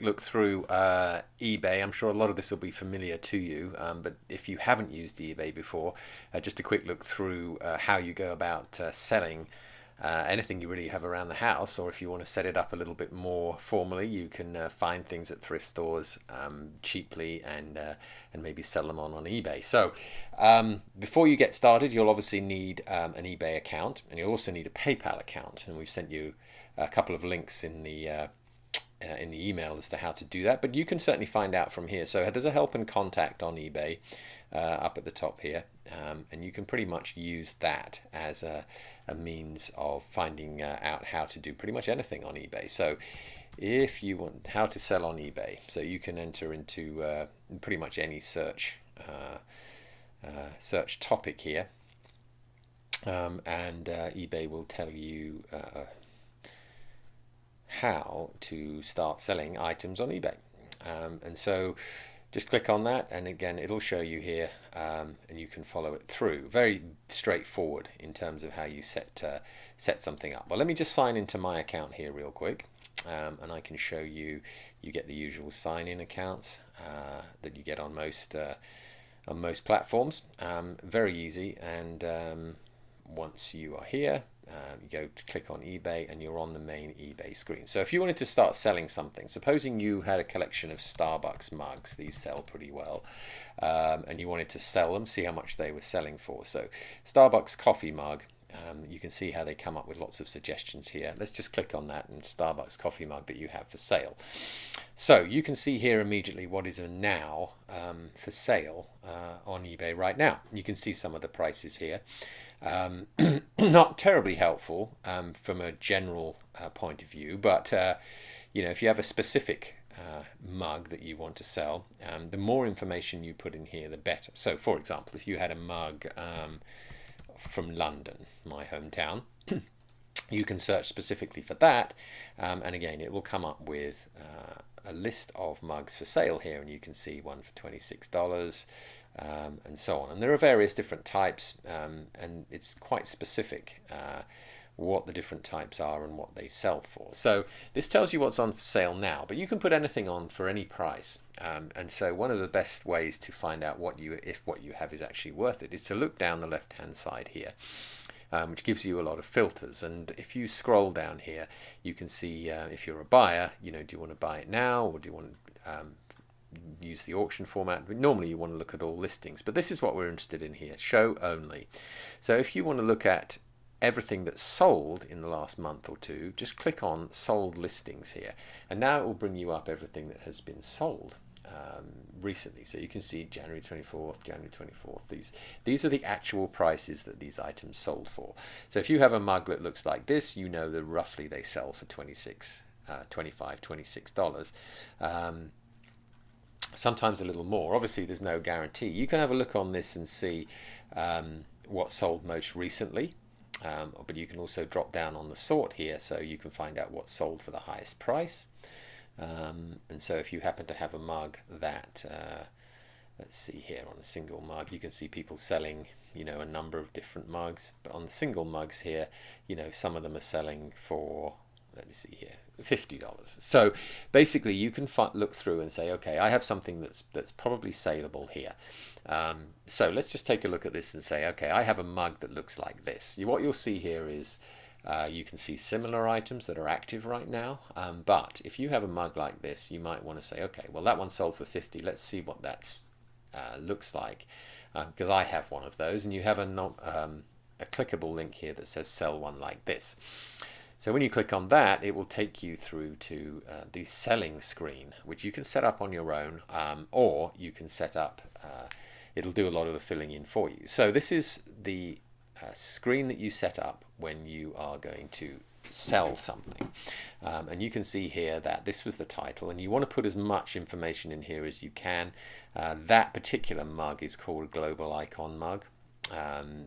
look through eBay. I'm sure a lot of this will be familiar to you, but if you haven't used eBay before, just a quick look through how you go about selling anything you really have around the house, or if you want to set it up a little bit more formally, you can find things at thrift stores cheaply and maybe sell them on eBay. So before you get started, you'll obviously need an eBay account, and you'll also need a PayPal account, and we've sent you a couple of links in the email as to how to do that, but you can certainly find out from here. So there's a help and contact on eBay up at the top here, and you can pretty much use that as a means of finding out how to do pretty much anything on eBay. So if you want how to sell on eBay, so you can enter into pretty much any search topic here, and eBay will tell you how to start selling items on eBay. And so just click on that, and again it'll show you here, and you can follow it through. Very straightforward in terms of how you set something up. Well, let me just sign into my account here real quick, and I can show you. You get the usual sign-in accounts that you get on most platforms. Very easy, and once you are here, you go to click on eBay and you're on the main eBay screen. So if you wanted to start selling something, supposing you had a collection of Starbucks mugs, these sell pretty well, and you wanted to sell them, see how much they were selling for. So Starbucks coffee mug, you can see how they come up with lots of suggestions here. Let's just click on that and Starbucks coffee mug that you have for sale. So you can see here immediately what is now for sale on eBay right now. You can see some of the prices here. Not terribly helpful from a general point of view, but if you have a specific mug that you want to sell, the more information you put in here, the better. So, for example, if you had a mug from London, my hometown, you can search specifically for that, and again, it will come up with a list of mugs for sale here, and you can see one for $26. And so on. And there are various different types, and it's quite specific what the different types are and what they sell for. So this tells you what's on sale now, but you can put anything on for any price. And so one of the best ways to find out if what you have is actually worth it is to look down the left-hand side here, which gives you a lot of filters. And if you scroll down here, you can see if you're a buyer, do you want to buy it now, or do you want to use the auction format? Normally you want to look at all listings, but this is what we're interested in here, show only. So if you want to look at everything that's sold in the last month or two, just click on sold listings here, and now it will bring you up everything that has been sold recently. So you can see January 24th, January 24th. These are the actual prices that these items sold for. So if you have a mug that looks like this, you know that roughly they sell for $25, $26. Sometimes a little more. Obviously there's no guarantee. You can have a look on this and see what sold most recently, but you can also drop down on the sort here, so you can find out what sold for the highest price. And so if you happen to have a mug that let's see here, on a single mug you can see people selling a number of different mugs, but on the single mugs here, some of them are selling for, let me see here, $50. So basically you can look through and say, okay, I have something that's probably saleable here. So let's just take a look at this and say, okay, I have a mug that looks like this. What you'll see here is you can see similar items that are active right now, but if you have a mug like this, you might want to say, okay, well, that one sold for 50. Let's see what that looks like, because I have one of those, and you have a clickable link here that says sell one like this. So when you click on that, it will take you through to the selling screen, which you can set up on your own, or you can set up, it'll do a lot of the filling in for you. So this is the screen that you set up when you are going to sell something. And you can see here that this was the title, and you want to put as much information in here as you can. That particular mug is called a Global Icon mug.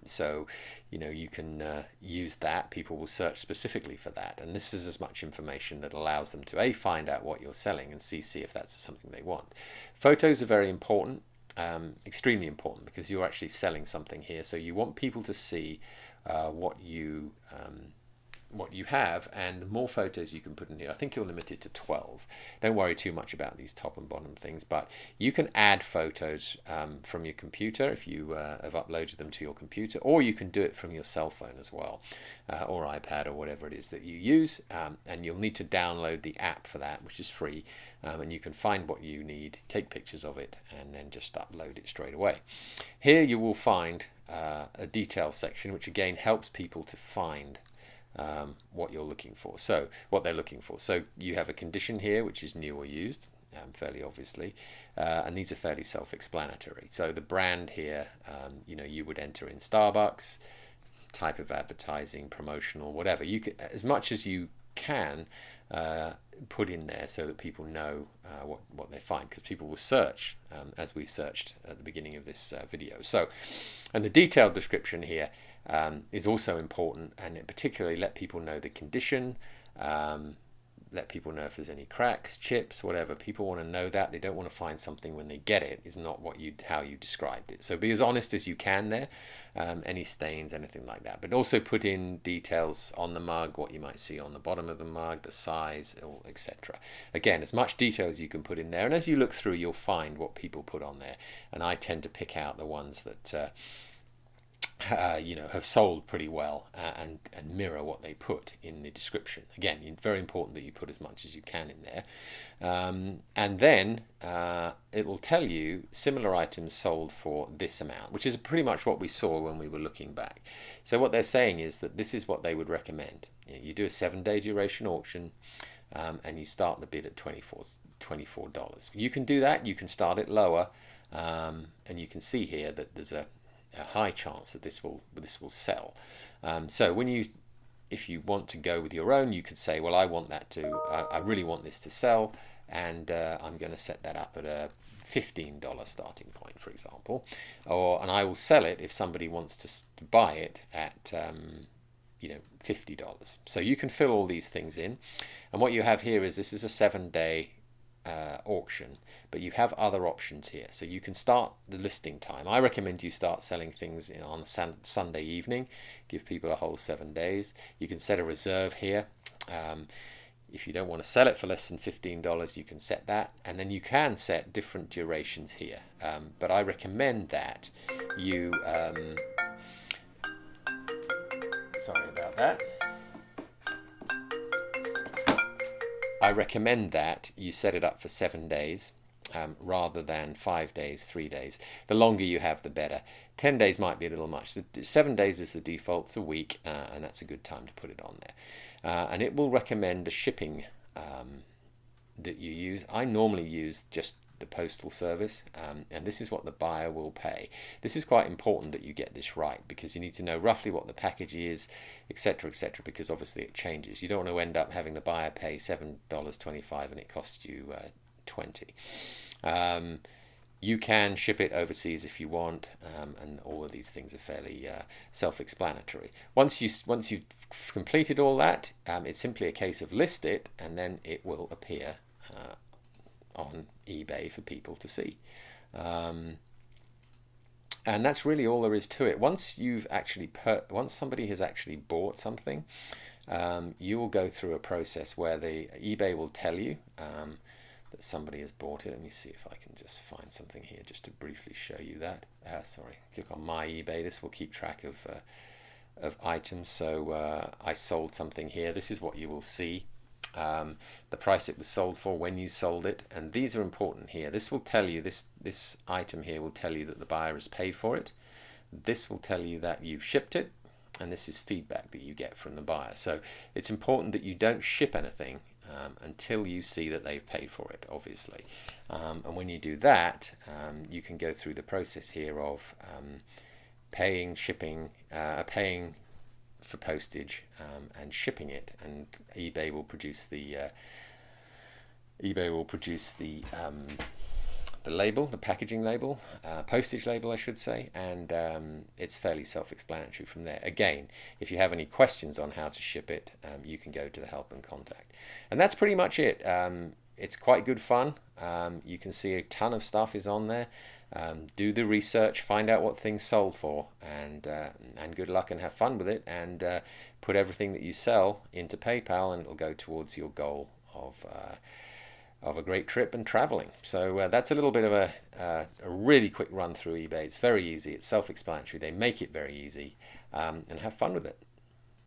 So you can use that. People will search specifically for that, and this is as much information that allows them to find out what you're selling and see if that's something they want. Photos are very important, extremely important, because you're actually selling something here, so you want people to see what what you have, and the more photos you can put in here. I think you're limited to 12. Don't worry too much about these top and bottom things, but you can add photos from your computer if you have uploaded them to your computer, or you can do it from your cell phone as well, or iPad, or whatever it is that you use, and you'll need to download the app for that, which is free, and you can find what you need, take pictures of it, and then just upload it straight away. Here you will find a detail section, which again helps people to find what you're looking for. So what they're looking for. So you have a condition here, which is new or used, fairly obviously, and these are fairly self-explanatory. So the brand here, you would enter in Starbucks, type of advertising, promotional, whatever. You can, as much as you can, put in there so that people know what they find, because people will search as we searched at the beginning of this video. So, and the detailed description here is also important, and it particularly let people know the condition, let people know if there's any cracks, chips, whatever. People want to know that. They don't want to find something when they get it is not how you described it. So be as honest as you can there. Any stains, anything like that. But also put in details on the mug, what you might see on the bottom of the mug, the size, etc. Again, as much detail as you can put in there. And as you look through, you'll find what people put on there. And I tend to pick out the ones that have sold pretty well, and mirror what they put in the description. Again, very important that you put as much as you can in there, and then it will tell you similar items sold for this amount, which is pretty much what we saw when we were looking back. So what they're saying is that this is what they would recommend. You do a 7-day duration auction, and you start the bid at $24. You can do that. You can start it lower, and you can see here that there's a high chance that this will sell. So if you want to go with your own, you could say, well, I want that to, I really want this to sell, and I'm going to set that up at a $15 starting point, for example, and I will sell it if somebody wants to buy it at $50. So you can fill all these things in, and what you have here is this is a 7-day auction, but you have other options here. So you can start the listing time. I recommend you start selling things on Sunday evening, give people a whole 7 days. You can set a reserve here. If you don't want to sell it for less than $15, you can set that, and then you can set different durations here, but I recommend that you sorry about that. I recommend that you set it up for 7 days rather than 5 days, 3 days. The longer you have, the better. 10 days might be a little much. 7 days is the default. It's a week, and that's a good time to put it on there. And it will recommend a shipping that you use. I normally use just the postal service, and this is what the buyer will pay. This is quite important that you get this right, because you need to know roughly what the package is, etc., because obviously it changes. You don't want to end up having the buyer pay $7.25 and it costs you $20. You can ship it overseas if you want, and all of these things are fairly self-explanatory. Once you've completed all that, it's simply a case of list it, and then it will appear on eBay for people to see, and that's really all there is to it. Once somebody has actually bought something, you will go through a process where the eBay will tell you that somebody has bought it. Let me see if I can just find something here just to briefly show you that. Sorry, click on my eBay. This will keep track of items. So I sold something here. This is what you will see. The price it was sold for, when you sold it, and these are important here. This will tell you, this item here will tell you that the buyer has paid for it. This will tell you that you've shipped it, and this is feedback that you get from the buyer. So it's important that you don't ship anything until you see that they've paid for it, obviously. And when you do that, you can go through the process here of paying for postage and shipping it, and eBay will produce the label, the packaging label, postage label I should say, and it's fairly self-explanatory from there. Again, if you have any questions on how to ship it, you can go to the help and contact, and that's pretty much it. It's quite good fun. You can see a ton of stuff is on there. Do the research, find out what things sold for, and good luck and have fun with it, and put everything that you sell into PayPal, and it'll go towards your goal of a great trip and traveling. So that's a little bit of a really quick run through eBay. It's very easy. It's self-explanatory. They make it very easy, and have fun with it.